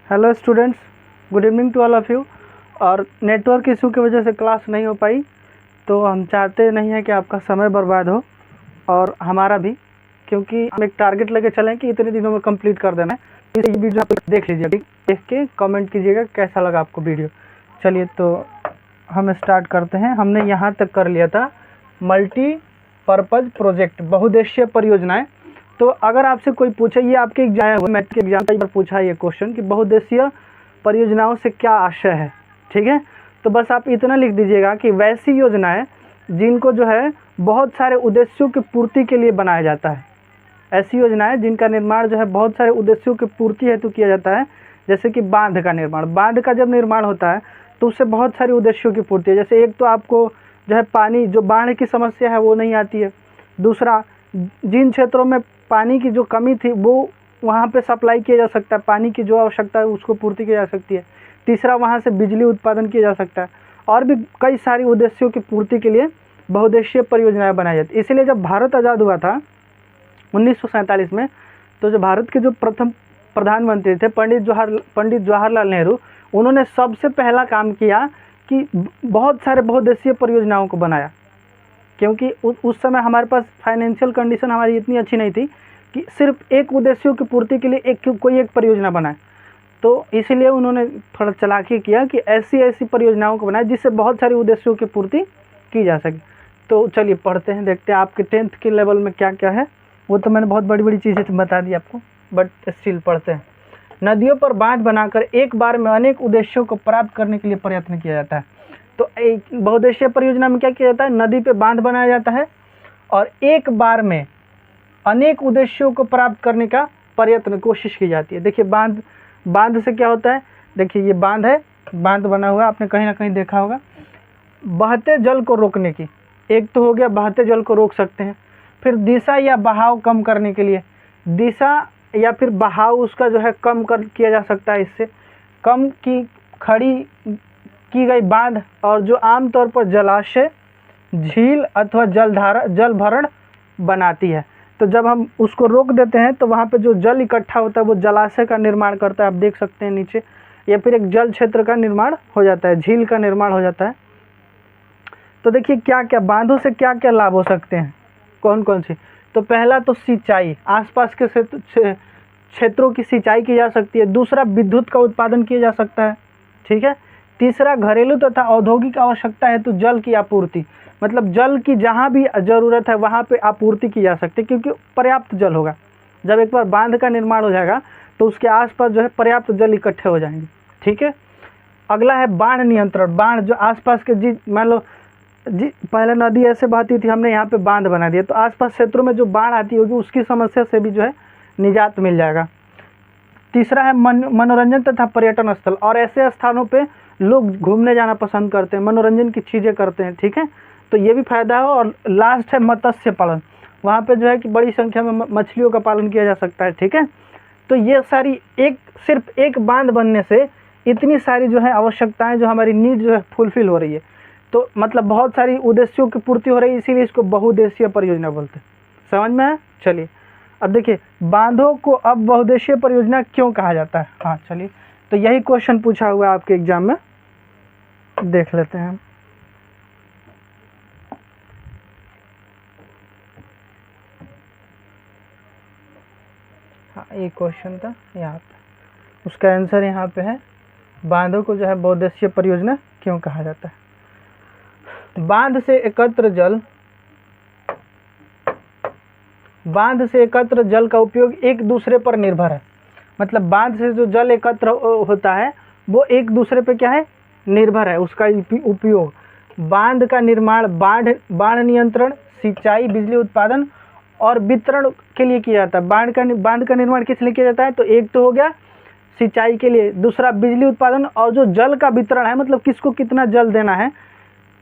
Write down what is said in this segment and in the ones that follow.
Hello students, good evening to all of you. और network issue की वजह से क्लास नहीं हो पाई, तो हम चाहते नहीं हैं कि आपका समय बर्बाद हो और हमारा भी, क्योंकि हम एक टारगेट लेके चलें कि इतने दिनों में कंप्लीट कर देना है। इस वीडियो आप देख लीजिए, ठीक, देख के कमेंट कीजिएगा कैसा लगा आपको वीडियो। चलिए तो हम स्टार्ट करते हैं। हमने यहाँ तक कर लिया था मल्टीपर्पज़ प्रोजेक्ट, बहुउद्देशीय परियोजनाएं। तो अगर आपसे कोई पूछे, ये आपके एग्जाम मैथ के एग्जाम कई बार पूछा है ये क्वेश्चन कि बहुउद्देशीय परियोजनाओं से क्या आशय है, ठीक है। तो बस आप इतना लिख दीजिएगा कि वैसी योजनाएं जिनको जो है बहुत सारे उद्देश्यों की पूर्ति के लिए बनाया जाता है। ऐसी योजनाएं जिनका निर्माण जो है बहुत सारे उद्देश्यों की पूर्ति हेतु किया जाता है। जैसे कि बांध का निर्माण, बांध का जब निर्माण होता है तो उससे बहुत सारे उद्देश्यों की पूर्ति है। जैसे एक तो आपको जो है पानी, जो बाढ़ की समस्या है वो नहीं आती है। दूसरा, जिन क्षेत्रों में पानी की जो कमी थी वो वहाँ पे सप्लाई किया जा सकता है, पानी की जो आवश्यकता है उसको पूर्ति की जा सकती है। तीसरा, वहाँ से बिजली उत्पादन किया जा सकता है। और भी कई सारी उद्देश्यों की पूर्ति के लिए बहुउद्देशीय परियोजनाएं बनाई जाती है। इसलिए जब भारत आज़ाद हुआ था 1947 में, तो जो भारत के जो प्रथम प्रधानमंत्री थे पंडित जवाहरलाल नेहरू, उन्होंने सबसे पहला काम किया कि बहुत सारे बहुउद्देशीय परियोजनाओं को बनाया। क्योंकि उस समय हमारे पास फाइनेंशियल कंडीशन हमारी इतनी अच्छी नहीं थी कि सिर्फ एक उद्देश्यों की पूर्ति के लिए कोई एक परियोजना बनाए। तो इसीलिए उन्होंने थोड़ा चालाकी किया कि ऐसी परियोजनाओं को बनाए जिससे बहुत सारे उद्देश्यों की पूर्ति की जा सके। तो चलिए पढ़ते हैं, देखते हैं आपके 10th के लेवल में क्या क्या है। वो तो मैंने बहुत बड़ी बड़ी चीज़ें बता दी आपको, बट स्टिल पढ़ते हैं। नदियों पर बांध बनाकर एक बार में अनेक उद्देश्यों को प्राप्त करने के लिए प्रयत्न किया जाता है। तो एक बहुउद्देशीय परियोजना में क्या किया जाता है, नदी पे बांध बनाया जाता है और एक बार में अनेक उद्देश्यों को प्राप्त करने का प्रयत्न, कोशिश की जाती है। देखिए बांध से क्या होता है, देखिए ये बांध है, बांध बना हुआ, आपने कहीं ना कहीं देखा होगा। बहते जल को रोकने की, एक तो हो गया बहते जल को रोक सकते हैं। फिर दिशा या बहाव कम करने के लिए, दिशा या फिर बहाव उसका जो है कम किया जा सकता है। इससे कम की खड़ी की गई बांध और जो आमतौर पर जलाशय, झील अथवा जल भरण बनाती है। तो जब हम उसको रोक देते हैं तो वहाँ पे जो जल इकट्ठा होता है वो जलाशय का निर्माण करता है, आप देख सकते हैं नीचे, या फिर एक जल क्षेत्र का निर्माण हो जाता है, झील का निर्माण हो जाता है। तो देखिए क्या क्या बांधों से क्या क्या लाभ हो सकते हैं, कौन कौन सी। तो पहला तो सिंचाई, आसपास के क्षेत्रों की सिंचाई की जा सकती है। दूसरा, विद्युत का उत्पादन किया जा सकता है, ठीक है। तीसरा, घरेलू तथा औद्योगिक आवश्यकता है तो जल की आपूर्ति, मतलब जल की जहाँ भी ज़रूरत है वहाँ पे आपूर्ति की जा सकती है, क्योंकि पर्याप्त जल होगा। जब एक बार बांध का निर्माण हो जाएगा तो उसके आसपास जो है पर्याप्त जल इकट्ठे हो जाएंगे, ठीक है। अगला है बाढ़ नियंत्रण। बाढ़ जो आसपास के मान लो पहले नदी ऐसे बहती थी, हमने यहाँ पे बांध बना दिया तो आसपास क्षेत्रों में जो बाढ़ आती होगी उसकी समस्या से भी जो है निजात मिल जाएगा। तीसरा है मनोरंजन तथा पर्यटन स्थल, और ऐसे स्थानों पे लोग घूमने जाना पसंद करते हैं, मनोरंजन की चीज़ें करते हैं, ठीक है। तो ये भी फायदा है। और लास्ट है मत्स्य पालन, वहाँ पे जो है कि बड़ी संख्या में मछलियों का पालन किया जा सकता है, ठीक है। तो ये सारी सिर्फ एक बांध बनने से इतनी सारी जो है आवश्यकताएं, जो हमारी नीड जो है फुलफिल हो रही है। तो मतलब बहुत सारी उद्देश्यों की पूर्ति हो रही है, इसीलिए इसको बहुउद्देशीय परियोजना बोलते हैं। समझ में है? चलिए अब देखिए बांधों को अब बहुउद्देशीय परियोजना क्यों कहा जाता है। हाँ चलिए, तो यही क्वेश्चन पूछा हुआ है आपके एग्जाम में, देख लेते हैं हम। हाँ ये क्वेश्चन था यहाँ पे, उसका आंसर यहाँ पे है, बांधों को जो है बहुउद्देशीय परियोजना क्यों कहा जाता है। बांध से एकत्र जल का उपयोग एक दूसरे पर निर्भर है। मतलब बांध से जो जल एकत्र होता है वो एक दूसरे पे क्या है, निर्भर है, उसका उपयोग। बांध का निर्माण बाढ़ नियंत्रण, सिंचाई, बिजली उत्पादन और वितरण के लिए किया जाता है। बांध का निर्माण किस लिए किया जाता है, तो एक तो हो गया सिंचाई के लिए, दूसरा बिजली उत्पादन, और जो जल का वितरण है मतलब किसको कितना जल देना है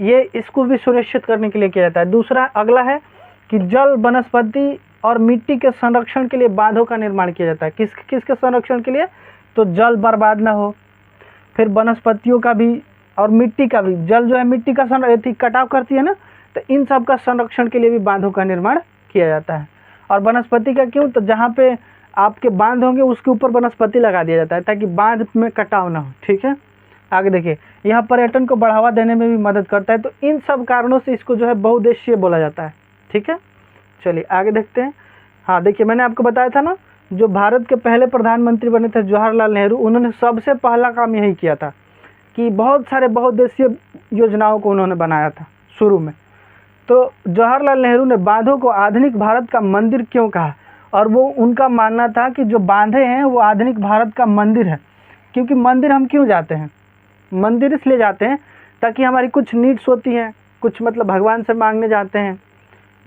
ये इसको भी सुनिश्चित करने के लिए किया जाता है। दूसरा अगला है कि जल, वनस्पति और मिट्टी के संरक्षण के लिए बांधों का निर्माण किया जाता है। किसके संरक्षण के लिए, तो जल बर्बाद ना हो, फिर वनस्पतियों का भी और मिट्टी का भी। जल जो है मिट्टी का कटाव करती है ना, तो इन सब का संरक्षण के लिए भी बांधों का निर्माण किया जाता है। और वनस्पति का क्यों, तो जहाँ पे आपके बांध होंगे उसके ऊपर वनस्पति लगा दिया जाता है ताकि बांध में कटाव ना हो। ठीक है, आगे देखिए, यह पर्यटन को बढ़ावा देने में भी मदद करता है। तो इन सब कारणों से इसको जो है बहुउद्देशीय बोला जाता है। ठीक है, चलिए आगे देखते हैं। हाँ देखिए, मैंने आपको बताया था ना, जो भारत के पहले प्रधानमंत्री बने थे जवाहरलाल नेहरू, उन्होंने सबसे पहला काम यही किया था कि बहुत सारे बहुउद्देशीय योजनाओं को उन्होंने बनाया था शुरू में। तो जवाहरलाल नेहरू ने बांधों को आधुनिक भारत का मंदिर क्यों कहा, और वो उनका मानना था कि जो बांधे हैं वो आधुनिक भारत का मंदिर है। क्योंकि मंदिर हम क्यों जाते हैं, मंदिर इसलिए जाते हैं ताकि हमारी कुछ नीड्स होती हैं, कुछ मतलब भगवान से मांगने जाते हैं,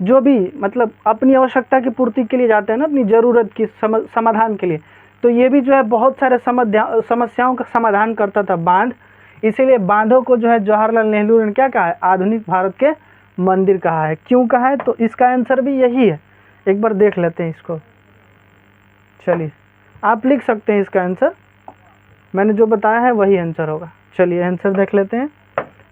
जो भी मतलब अपनी आवश्यकता की पूर्ति के लिए जाते हैं ना, अपनी ज़रूरत की समाधान के लिए। तो ये भी जो है बहुत सारे समस्याओं का समाधान करता था बांध। इसीलिए बांधों को जो है जवाहरलाल नेहरू ने क्या कहा है, आधुनिक भारत के मंदिर कहा है। क्यों कहा है, तो इसका आंसर भी यही है। एक बार देख लेते हैं इसको। चलिए आप लिख सकते हैं इसका आंसर, मैंने जो बताया है वही आंसर होगा। चलिए आंसर देख लेते हैं।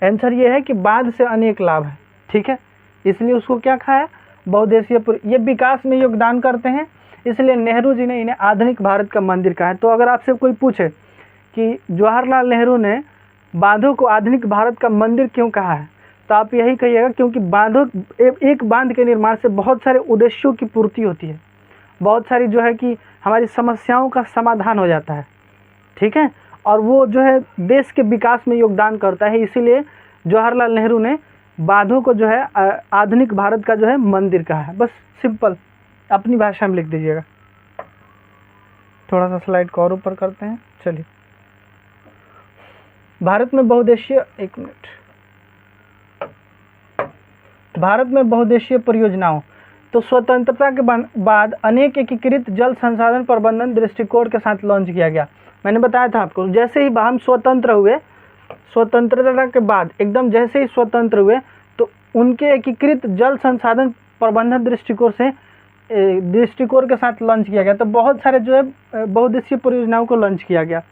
आंसर ये है कि बांध से अनेक लाभ है। ठीक है, इसलिए उसको क्या कहा है, बहुउद्देशीय। ये विकास में योगदान करते हैं, इसलिए नेहरू जी ने इन्हें आधुनिक भारत का मंदिर कहा है। तो अगर आपसे कोई पूछे कि जवाहरलाल नेहरू ने बांधों को आधुनिक भारत का मंदिर क्यों कहा है, तो आप यही कहिएगा क्योंकि बांधों एक बांध के निर्माण से बहुत सारे उद्देश्यों की पूर्ति होती है, बहुत सारी जो है कि हमारी समस्याओं का समाधान हो जाता है। ठीक है, और वो जो है देश के विकास में योगदान करता है। इसीलिए जवाहरलाल नेहरू ने बांधों को जो है आधुनिक भारत का जो है मंदिर कहा है। बस सिंपल अपनी भाषा में लिख दीजिएगा। थोड़ा सा स्लाइड को और ऊपर करते हैं। चलिए, भारत में बहुउद्देशीय, एक मिनट, भारत में बहुउद्देशीय परियोजनाओं। तो स्वतंत्रता के बाद अनेक एकीकृत जल संसाधन प्रबंधन दृष्टिकोण के साथ लॉन्च किया गया। मैंने बताया था आपको, जैसे ही हम स्वतंत्र हुए, स्वतंत्रता के बाद एकदम जैसे ही स्वतंत्र हुए, तो उनके एकीकृत जल संसाधन प्रबंधन दृष्टिकोण के साथ लॉन्च किया गया। तो बहुत सारे जो है बहुउद्देशीय परियोजनाओं को लॉन्च किया गया।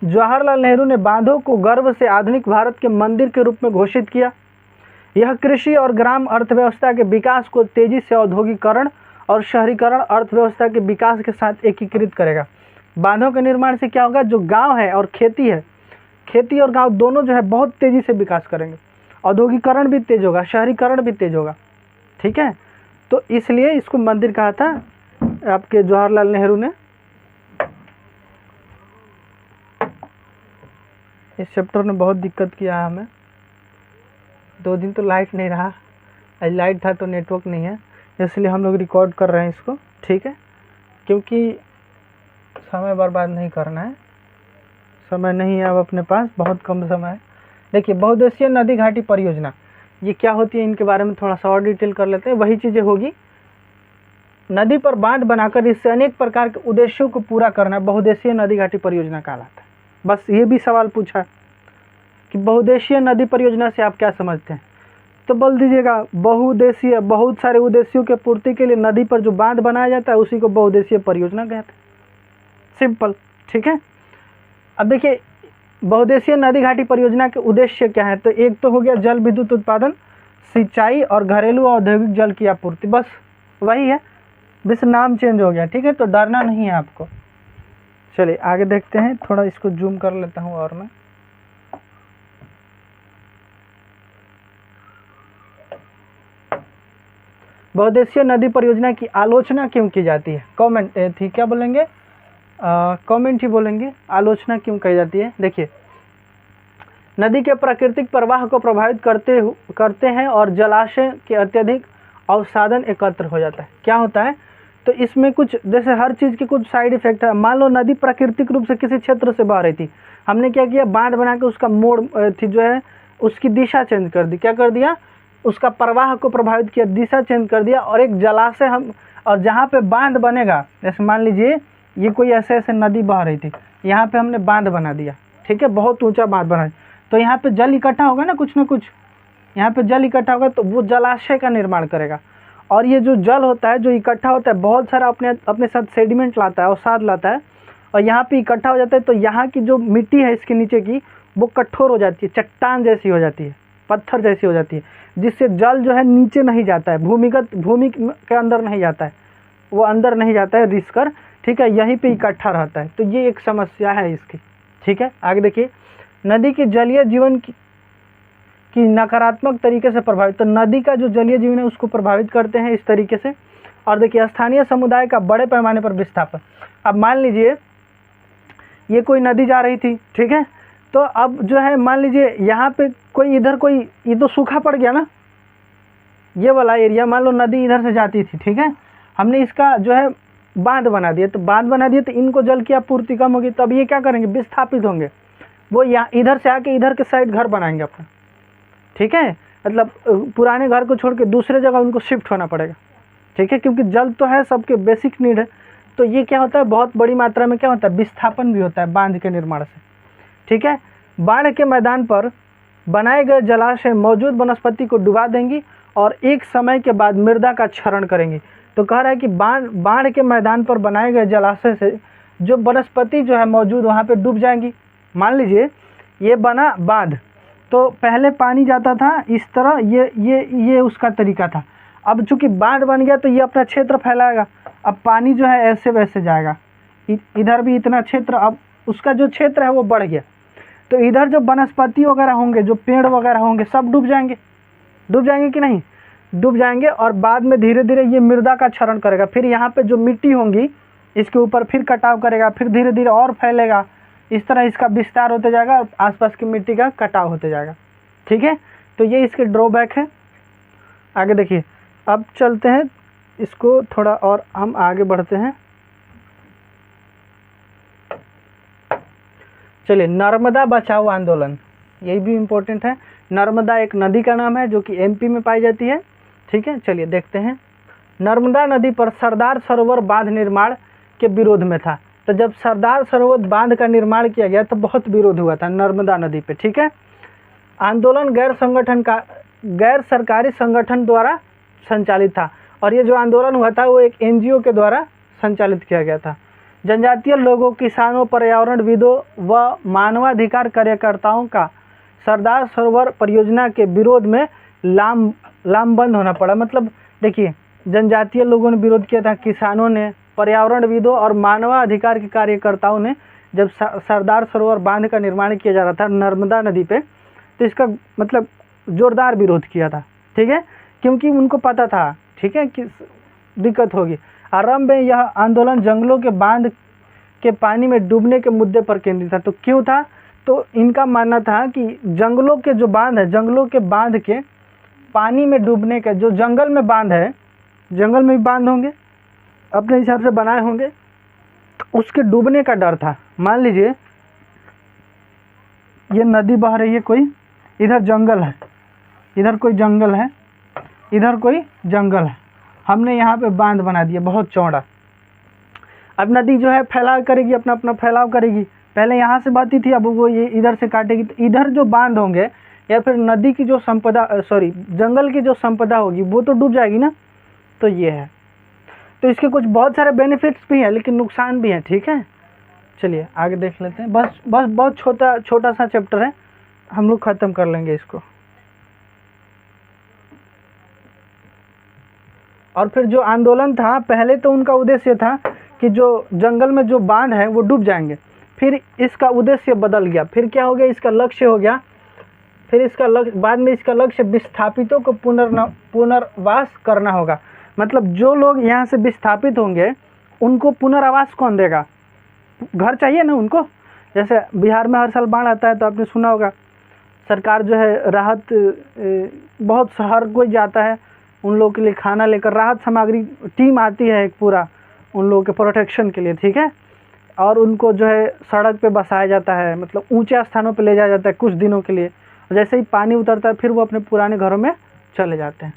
जवाहरलाल नेहरू ने बांधों को गर्व से आधुनिक भारत के मंदिर के रूप में घोषित किया। यह कृषि और ग्राम अर्थव्यवस्था के विकास को तेजी से औद्योगिकरण और शहरीकरण अर्थव्यवस्था के विकास के साथ एकीकृत करेगा। बांधों के निर्माण से क्या होगा, जो गांव है और खेती है, खेती और गांव दोनों जो है बहुत तेजी से विकास करेंगे। औद्योगिकरण भी तेज होगा, शहरीकरण भी तेज होगा। ठीक है, तो इसलिए इसको मंदिर कहा था आपके जवाहरलाल नेहरू ने। इस चैप्टर ने बहुत दिक्कत किया है हमें। 2 दिन तो लाइट नहीं रहा, आज लाइट था तो नेटवर्क नहीं है, इसलिए हम लोग रिकॉर्ड कर रहे हैं इसको। ठीक है, क्योंकि समय बर्बाद नहीं करना है, समय नहीं है अब अपने पास, बहुत कम समय है। देखिए, बहुउद्देशीय नदी घाटी परियोजना ये क्या होती है, इनके बारे में थोड़ा सा और डिटेल कर लेते हैं। वही चीज़ें होगी, नदी पर बांध बनाकर इससे अनेक प्रकार के उद्देश्यों को पूरा करना बहुउद्देशीय नदी घाटी परियोजना कहलाता है। बस ये भी सवाल पूछा कि बहुउद्देशीय नदी परियोजना से आप क्या समझते हैं, तो बोल दीजिएगा बहुउद्देशीय, बहुत सारे उद्देश्यों के पूर्ति के लिए नदी पर जो बांध बनाया जाता है उसी को बहुउद्देशीय परियोजना कहते हैं। सिंपल। ठीक है, अब देखिए बहुउद्देशीय नदी घाटी परियोजना के उद्देश्य क्या है, तो एक तो हो गया जल विद्युत उत्पादन, सिंचाई और घरेलू औद्योगिक जल की आपूर्ति। बस वही है, बस नाम चेंज हो गया। ठीक है, तो डरना नहीं है आपको। चलिए आगे देखते हैं, थोड़ा इसको जूम कर लेता हूँ और मैं। बहुउद्देशीय नदी परियोजना की आलोचना क्यों की जाती है, कमेंट थी, क्या बोलेंगे, कमेंट ही बोलेंगे, आलोचना क्यों की जाती है। देखिए, नदी के प्राकृतिक प्रवाह को प्रभावित करते हैं और जलाशय के अत्यधिक अवसादन एकत्र हो जाता है। क्या होता है, तो इसमें कुछ जैसे हर चीज़ के कुछ साइड इफेक्ट है। मान लो नदी प्राकृतिक रूप से किसी क्षेत्र से बह रही थी, हमने क्या किया, बांध बना के उसका मोड़ थी जो है उसकी दिशा चेंज कर दी। क्या कर दिया, उसका प्रवाह को प्रभावित किया, दिशा चेंज कर दिया। और एक जलाशय हम, और जहाँ पे बांध बनेगा, जैसे मान लीजिए ये कोई ऐसे नदी बह रही थी, यहाँ पे हमने बांध बना दिया। ठीक है, बहुत ऊंचा बांध बना, तो यहाँ पे जल इकट्ठा होगा ना, कुछ ना कुछ यहाँ पे जल इकट्ठा होगा, तो वो जलाशय का निर्माण करेगा। और ये जो जल होता है, जो इकट्ठा होता है, बहुत सारा अपने साथ सेडिमेंट लाता है, अवसाद लाता है, और यहाँ पे इकट्ठा हो जाता है। तो यहाँ की जो मिट्टी है इसके नीचे की, वो कठोर हो जाती है, चट्टान जैसी हो जाती है, पत्थर जैसी हो जाती है, जिससे जल जो है नीचे नहीं जाता है, भूमि के अंदर नहीं जाता है, वो अंदर नहीं जाता है रिस कर, ठीक है, यहीं पे इकट्ठा रहता है। तो ये एक समस्या है इसकी। ठीक है, आगे देखिए, नदी के जलीय जीवन की नकारात्मक तरीके से प्रभावित, तो नदी का जो जलीय जीवन है उसको प्रभावित करते हैं इस तरीके से। और देखिए, स्थानीय समुदाय का बड़े पैमाने पर विस्थापन। अब मान लीजिए ये कोई नदी जा रही थी, ठीक है, तो अब जो है मान लीजिए यहाँ पे कोई इधर कोई, ये तो सूखा पड़ गया ना, ये वाला एरिया, मान लो नदी इधर से जाती थी, ठीक है, हमने इसका जो है बांध बना दिया, तो बांध बना दिया तो इनको जल की आपूर्ति कम होगी, तो अब ये क्या करेंगे, विस्थापित होंगे, वो यहाँ इधर से आके इधर के साइड घर बनाएंगे अपना। ठीक है, मतलब पुराने घर को छोड़ के दूसरे जगह उनको शिफ्ट होना पड़ेगा। ठीक है, क्योंकि जल तो है, सबके बेसिक नीड है। तो ये क्या होता है, बहुत बड़ी मात्रा में क्या होता है, विस्थापन भी होता है बांध के निर्माण से। ठीक है, बाढ़ के मैदान पर बनाए गए जलाशय मौजूद वनस्पति को डुबा देंगी और एक समय के बाद मृदा का क्षरण करेंगी। तो कह रहा है कि बाढ़ के मैदान पर बनाए गए जलाशय से जो वनस्पति जो है मौजूद वहाँ पे डूब जाएंगी। मान लीजिए ये बना बांध, तो पहले पानी जाता था इस तरह, ये उसका तरीका था। अब चूंकि बांध बन गया तो ये अपना क्षेत्र फैलाएगा, अब पानी जो है ऐसे वैसे जाएगा, इधर भी इतना क्षेत्र, अब उसका जो क्षेत्र है वो बढ़ गया, तो इधर जो वनस्पति वगैरह होंगे, जो पेड़ वगैरह होंगे, सब डूब जाएंगे कि नहीं, डूब जाएंगे। और बाद में धीरे धीरे ये मृदा का क्षरण करेगा, फिर यहाँ पे जो मिट्टी होंगी इसके ऊपर फिर कटाव करेगा, फिर धीरे धीरे और फैलेगा, इस तरह इसका विस्तार होते जाएगा और आसपास की मिट्टी का कटाव होते जाएगा। ठीक है, तो ये इसके ड्रॉबैक है। आगे देखिए, अब चलते हैं इसको थोड़ा और हम आगे बढ़ते हैं। चलिए, नर्मदा बचाओ आंदोलन, यही भी इम्पोर्टेंट है। नर्मदा एक नदी का नाम है जो कि एमपी में पाई जाती है। ठीक है, चलिए देखते हैं। नर्मदा नदी पर सरदार सरोवर बांध निर्माण के विरोध में था। तो जब सरदार सरोवर बांध का निर्माण किया गया तो बहुत विरोध हुआ था नर्मदा नदी पे। ठीक है, आंदोलन गैर सरकारी संगठन द्वारा संचालित था, और ये जो आंदोलन हुआ था वो एक एनजीओ के द्वारा संचालित किया गया था। जनजातीय लोगों, किसानों, पर्यावरणविदों व मानवाधिकार कार्यकर्ताओं का सरदार सरोवर परियोजना के विरोध में लामबंद होना पड़ा। मतलब देखिए, जनजातीय लोगों ने विरोध किया था, किसानों ने, पर्यावरणविदों और मानवाधिकार के कार्यकर्ताओं ने, जब सरदार सरोवर बांध का निर्माण किया जा रहा था नर्मदा नदी पे, तो इसका मतलब जोरदार विरोध किया था। ठीक है, क्योंकि उनको पता था, ठीक है, कि दिक्कत होगी। आरंभ में यह आंदोलन जंगलों के बांध के पानी में डूबने के मुद्दे पर केंद्रित था। तो क्यों था, तो इनका मानना था कि जंगलों के जो बांध है, जंगलों के बांध के पानी में डूबने का, जो जंगल में बांध है, जंगल में भी बांध होंगे अपने हिसाब से बनाए होंगे, तो उसके डूबने का डर था। मान लीजिए ये नदी बह रही है, कोई इधर जंगल है, इधर कोई जंगल है, इधर कोई जंगल है, हमने यहाँ पे बांध बना दिया बहुत चौड़ा। अब नदी जो है फैलाव करेगी, अपना अपना फैलाव करेगी। पहले यहाँ से बहती थी, अब वो ये इधर से काटेगी, तो इधर जो बांध होंगे या फिर नदी की जो संपदा, जंगल की जो संपदा होगी वो तो डूब जाएगी ना। तो ये है, तो इसके कुछ बहुत सारे बेनिफिट्स भी हैं लेकिन नुकसान भी हैं। ठीक है, चलिए आगे देख लेते हैं। बस बहुत छोटा सा चैप्टर है, हम लोग ख़त्म कर लेंगे इसको। और फिर जो आंदोलन था, पहले तो उनका उद्देश्य था कि जो जंगल में जो बांध है वो डूब जाएंगे, फिर इसका उद्देश्य बदल गया, फिर क्या हो गया, इसका लक्ष्य हो गया, फिर इसका लक्ष्य, बाद में इसका लक्ष्य विस्थापितों को पुनर्वास करना होगा। मतलब जो लोग यहाँ से विस्थापित होंगे उनको पुनर्वास कौन देगा, घर चाहिए ना उनको। जैसे बिहार में हर साल बाढ़ आता है तो आपने सुना होगा, सरकार जो है राहत, बहुत हर कोई जाता है उन लोगों के लिए खाना लेकर, राहत सामग्री टीम आती है एक पूरा उन लोगों के प्रोटेक्शन के लिए। ठीक है, और उनको जो है सड़क पे बसाया जाता है, मतलब ऊंचे स्थानों पे ले जाया जाता है कुछ दिनों के लिए। जैसे ही पानी उतरता है फिर वो अपने पुराने घरों में चले जाते हैं।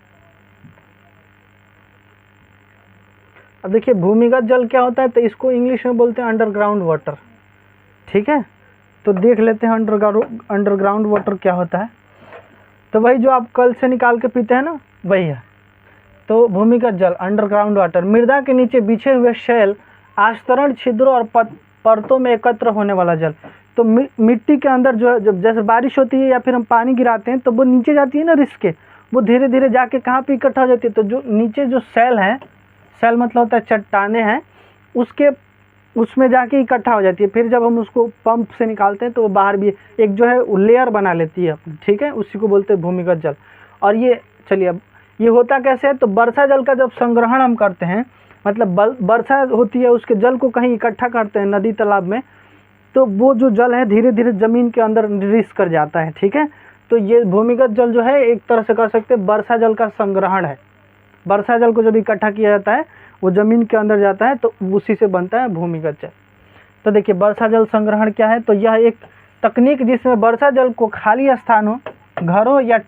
अब देखिए, भूमिगत जल क्या होता है, तो इसको इंग्लिश में बोलते हैं अंडरग्राउंड वाटर। ठीक है, तो देख लेते हैं अंडरग्राउंड वाटर क्या होता है। तो वही जो आप कल से निकाल के पीते हैं ना, वही है। तो भूमिगत जल, अंडरग्राउंड वाटर, मृदा के नीचे बिछे हुए शैल, आस्तरण छिद्रों और परतों में एकत्र होने वाला जल। तो मिट्टी के अंदर जो जब जैसे बारिश होती है या फिर हम पानी गिराते हैं तो वो नीचे जाती है ना रिस के, वो धीरे धीरे जाके कहाँ पे इकट्ठा हो जाती है। तो जो नीचे जो सेल है, सेल मतलब होता है चट्टाने हैं, उसके उसमें जाके इकट्ठा हो जाती है। फिर जब हम उसको पंप से निकालते हैं तो वो बाहर भी एक जो है लेयर बना लेती है अपनी, ठीक है, उसी को बोलते हैं भूमिगत जल। और ये चलिए अब ये होता कैसे है, तो वर्षा जल का जब संग्रहण हम करते हैं, मतलब वर्षा होती है उसके जल को कहीं इकट्ठा करते हैं नदी तालाब में, तो वो जो जल है धीरे धीरे ज़मीन के अंदर रिस कर जाता है, ठीक है। तो ये भूमिगत जल जो है एक तरह से कह सकते हैं वर्षा जल का संग्रहण है। वर्षा जल को जब इकट्ठा किया जाता है वो ज़मीन के अंदर जाता है तो उसी से बनता है भूमिगत जल। तो देखिए वर्षा जल संग्रहण क्या है, तो यह एक तकनीक जिसमें वर्षा जल को खाली स्थानों, घरों या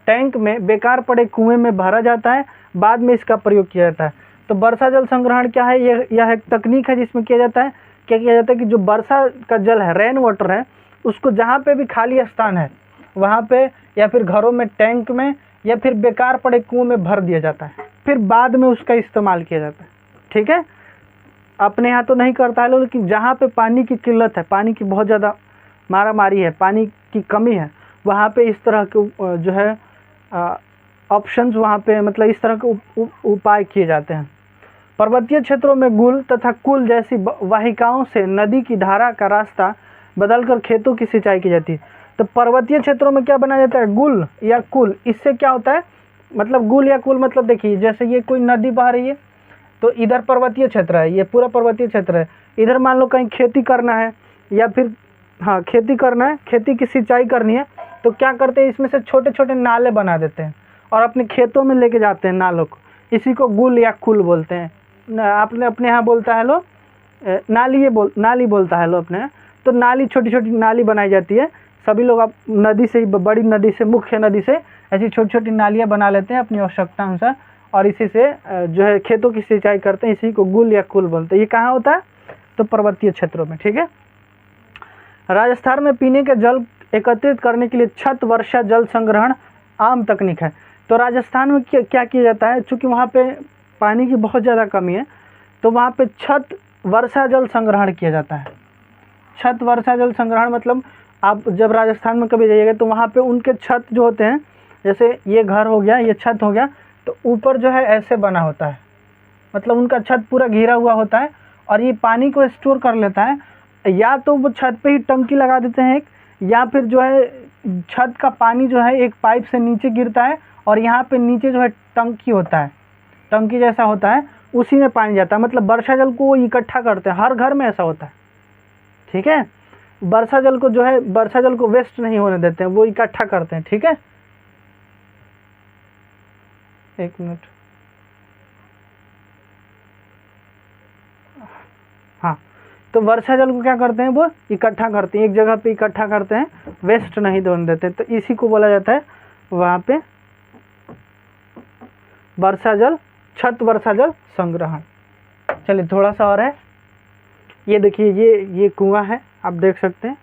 टैंक में बेकार पड़े कुएं में भरा जाता है, बाद में इसका प्रयोग किया जाता है। तो वर्षा जल संग्रहण क्या है, यह एक तकनीक है जिसमें किया जाता है, क्या किया जाता है कि जो वर्षा का जल है, रेन वाटर है, उसको जहाँ पे भी खाली स्थान है वहाँ पे या फिर घरों में, टैंक में या फिर बेकार पड़े कुओं में भर दिया जाता है, फिर बाद में उसका इस्तेमाल किया जाता है, ठीक है। अपने यहाँ तो नहीं करता है लोग, लेकिन जहाँ पे पानी की किल्लत है, पानी की बहुत ज़्यादा मारामारी है, पानी की कमी है, वहाँ पे इस तरह के जो है ऑप्शंस वहाँ पे मतलब इस तरह के उपाय किए जाते हैं। पर्वतीय क्षेत्रों में गुल तथा कुल जैसी वाहिकाओं से नदी की धारा का रास्ता बदलकर खेतों की सिंचाई की जाती है। तो पर्वतीय क्षेत्रों में क्या बनाया जाता है, गुल या कुल। इससे क्या होता है, मतलब गुल या कुल मतलब देखिए जैसे ये कोई नदी बह रही है तो इधर पर्वतीय क्षेत्र है, ये पूरा पर्वतीय क्षेत्र है, इधर मान लो कहीं खेती करना है या फिर हाँ खेती करना है, खेती की सिंचाई करनी है, तो क्या करते हैं इसमें से छोटे छोटे नाले बना देते हैं और अपने खेतों में लेके जाते हैं नालों को, इसी को गुल या कुल बोलते हैं। आपने अपने यहाँ बोलता है लो नाली बोलता है लो अपने यहाँ। तो नाली, छोटी छोटी नाली बनाई जाती है, सभी लोग अब नदी से, बड़ी नदी से, मुख्य नदी से ऐसी छोटी छोटी नालियाँ बना लेते हैं अपनी आवश्यकता अनुसार और इसी से जो है खेतों की सिंचाई करते हैं, इसी को गुल या कुल बोलते हैं। ये कहाँ होता है, तो पर्वतीय क्षेत्रों में, ठीक है। राजस्थान में पीने के जल एकत्रित करने के लिए छत वर्षा जल संग्रहण आम तकनीक है। तो राजस्थान में क्या किया जाता है, चूँकि वहाँ पे पानी की बहुत ज़्यादा कमी है तो वहाँ पे छत वर्षा जल संग्रहण किया जाता है। छत वर्षा जल संग्रहण मतलब आप जब राजस्थान में कभी जाइएगा तो वहाँ पे उनके छत जो होते हैं, जैसे ये घर हो गया, ये छत हो गया, तो ऊपर जो है ऐसे बना होता है, मतलब उनका छत पूरा घिरा हुआ होता है और ये पानी को स्टोर कर लेता है। या तो वो छत पे ही टंकी लगा देते हैं एक, या फिर जो है छत का पानी जो है एक पाइप से नीचे गिरता है और यहाँ पे नीचे जो है टंकी होता है, टंकी जैसा होता है, उसी में पानी जाता है। मतलब वर्षा जल को वो इकट्ठा करते हैं, हर घर में ऐसा होता है, ठीक है। वर्षा जल को जो है, वर्षा जल को वेस्ट नहीं होने देते हैं, वो इकट्ठा करते हैं, ठीक है। एक मिनट, हाँ, तो वर्षा जल को क्या करते हैं, वो इकट्ठा करते हैं, एक जगह पे इकट्ठा करते हैं, वेस्ट नहीं होने देते। तो इसी को बोला जाता है वहाँ पे वर्षा जल, छत वर्षा जल संग्रहण। चलिए थोड़ा सा और है, ये देखिए ये कुआं है, आप देख सकते हैं।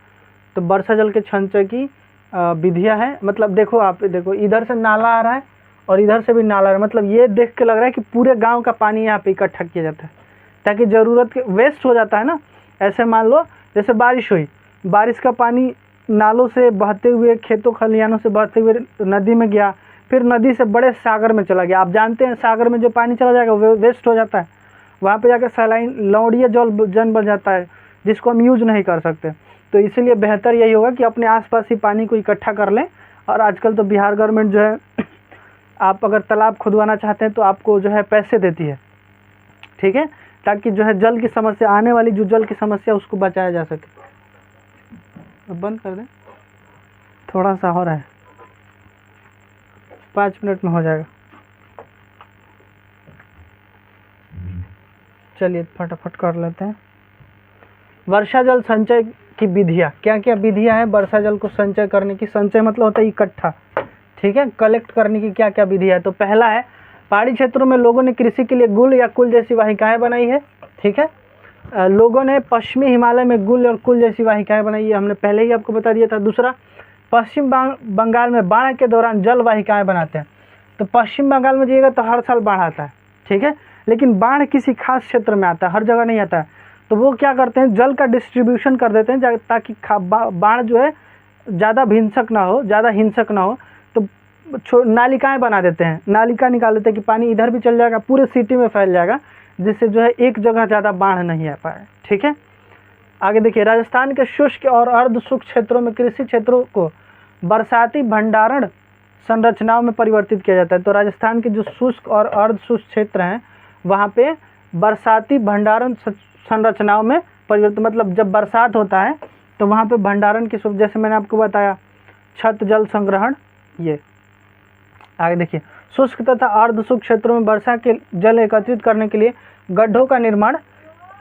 तो वर्षा जल के संचय की विधियाँ है, मतलब देखो आप देखो इधर से नाला आ रहा है और इधर से भी नाला आ रहा है, मतलब ये देख के लग रहा है कि पूरे गांव का पानी यहाँ पे इकट्ठा किया जाता है ताकि ज़रूरत के, वेस्ट हो जाता है ना। ऐसे मान लो जैसे बारिश हुई, बारिश का पानी नालों से बहते हुए, खेतों खलिहानों से बहते हुए नदी में गया, फिर नदी से बड़े सागर में चला गया। आप जानते हैं सागर में जो पानी चला जाएगा वो वेस्ट हो जाता है, वहाँ पे जाकर सलाइन लौड़िया जल बन जाता है जिसको हम यूज नहीं कर सकते। तो इसीलिए बेहतर यही होगा कि अपने आसपास ही पानी को इकट्ठा कर लें। और आजकल तो बिहार गवर्नमेंट जो है आप अगर तालाब खुदवाना चाहते हैं तो आपको जो है पैसे देती है, ठीक है, ताकि जो है जल की समस्या, आने वाली जो जल की समस्या उसको बचाया जा सके। अब बंद कर दें, थोड़ा सा हो रहा है, 5 मिनट में हो जाएगा। चलिए फटाफट कर लेते हैं। वर्षा जल संचय की विधियाँ, क्या क्या विधियाँ हैं वर्षा जल को संचय करने की। संचय मतलब होता है इकट्ठा, ठीक है, कलेक्ट करने की क्या क्या विधि है। तो पहला है, पहाड़ी क्षेत्रों में लोगों ने कृषि के लिए गुल या कुल जैसी वाहिकाएं बनाई है, ठीक है। लोगों ने पश्चिमी हिमालय में गुल और कुल जैसी वाहिकाएं बनाई है, हमने पहले ही आपको बता दिया था। दूसरा, पश्चिम बंगाल में बाढ़ के दौरान जल वाहिकाएं बनाते हैं। तो पश्चिम बंगाल में जाइएगा तो हर साल बाढ़ आता है, ठीक है, लेकिन बाढ़ किसी खास क्षेत्र में आता है, हर जगह नहीं आता है। तो वो क्या करते हैं, जल का डिस्ट्रीब्यूशन कर देते हैं ताकि बाढ़ जो है ज़्यादा हिंसक ना हो, ज़्यादा हिंसक ना हो। तो नालिकाएँ बना देते हैं, नालिका निकाल देते हैं कि पानी इधर भी चल जाएगा, पूरे सिटी में फैल जाएगा, जिससे जो है एक जगह ज़्यादा बाढ़ नहीं आ पाए। ठीक है, आगे देखिए, राजस्थान के शुष्क और अर्ध शुष्क क्षेत्रों में कृषि क्षेत्रों को बरसाती भंडारण संरचनाओं में परिवर्तित किया जाता है। तो राजस्थान के जो शुष्क और अर्ध शुष्क क्षेत्र हैं वहाँ पे बरसाती भंडारण संरचनाओं में परिवर्तन, मतलब जब बरसात होता है तो वहाँ पे भंडारण की सुविधा, जैसे मैंने आपको बताया छत जल संग्रहण। ये आगे देखिए, शुष्क तथा अर्ध शुष्क क्षेत्रों में वर्षा के जल एकत्रित करने के लिए गड्ढों का निर्माण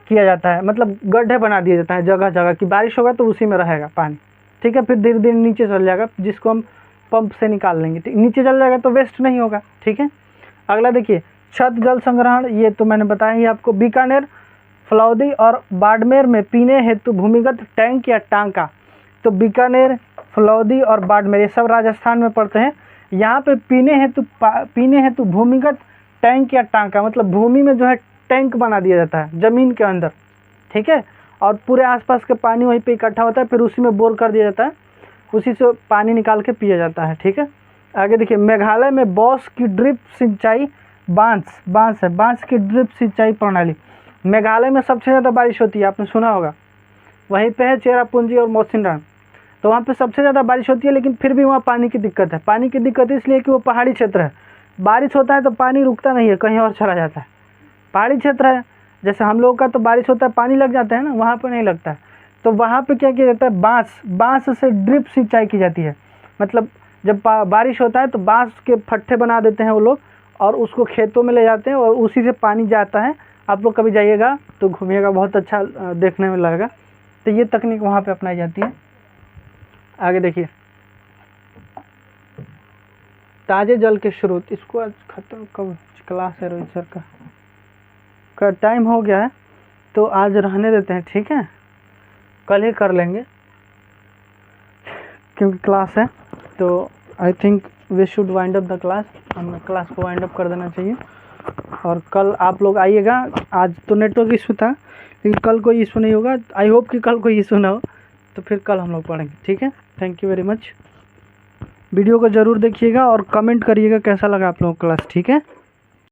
किया जाता है, मतलब गड्ढे बना दिए जाते हैं जगह जगह की, बारिश होगा तो उसी में रहेगा पानी। ठीक है, फिर धीरे धीरे नीचे चल जाएगा, जिसको हम पंप से निकाल लेंगे। नीचे चल जाएगा तो वेस्ट नहीं होगा। ठीक है, अगला देखिए, छत जल संग्रहण, ये तो मैंने बताया ही आपको। बीकानेर, फलौदी और बाड़मेर में पीने हेतु भूमिगत टैंक या टांका। तो बीकानेर, फलौदी और बाड़मेर ये सब राजस्थान में पड़ते हैं। यहाँ पे पीने हेतु भूमिगत टैंक या टांका, मतलब भूमि में जो है टैंक बना दिया जाता है ज़मीन के अंदर। ठीक है, और पूरे आसपास का पानी वहीं पे इकट्ठा होता है, फिर उसी में बोर कर दिया जाता है, उसी से पानी निकाल के पिया जाता है। ठीक है, आगे देखिए, मेघालय में बांस की ड्रिप सिंचाई, बांस की ड्रिप सिंचाई प्रणाली। मेघालय में सबसे ज़्यादा बारिश होती है, आपने सुना होगा, वहीं पे है चेरापूंजी और मौसिनराम। तो वहाँ पे सबसे ज़्यादा बारिश होती है, लेकिन फिर भी वहाँ पानी की दिक्कत है। पानी की दिक्कत इसलिए कि वो पहाड़ी क्षेत्र है, बारिश होता है तो पानी रुकता नहीं है, कहीं और चला जाता है। पहाड़ी क्षेत्र है, जैसे हम लोगों का तो बारिश होता है पानी लग जाता है ना, वहाँ पर नहीं लगता है। तो वहाँ पे क्या किया जाता है, बांस से ड्रिप सिंचाई की जाती है। मतलब जब बारिश होता है तो बांस के फट्टे बना देते हैं वो लोग, और उसको खेतों में ले जाते हैं और उसी से पानी जाता है। आप लोग कभी जाइएगा तो घूमिएगा, बहुत अच्छा देखने में लगेगा। तो ये तकनीक वहाँ पे अपनाई जाती है। आगे देखिए, ताजे जल के स्रोत, इसको आज खत्म, कब क्लास है रोहित सर का टाइम हो गया है, तो आज रहने देते हैं। ठीक है, कल ही कर लेंगे क्योंकि क्लास है। तो I think we should wind up the class, हमें क्लास को वाइंड अप कर देना चाहिए। और कल आप लोग आइएगा। आज तो नेटवर्क इशू था, लेकिन कल कोई इशू नहीं होगा। आई होप कि कल कोई इशू ना हो, तो फिर कल हम लोग पढ़ेंगे। ठीक है, thank you very much. Video को ज़रूर देखिएगा और कमेंट करिएगा कैसा लगा आप लोगों को क्लास। ठीक है।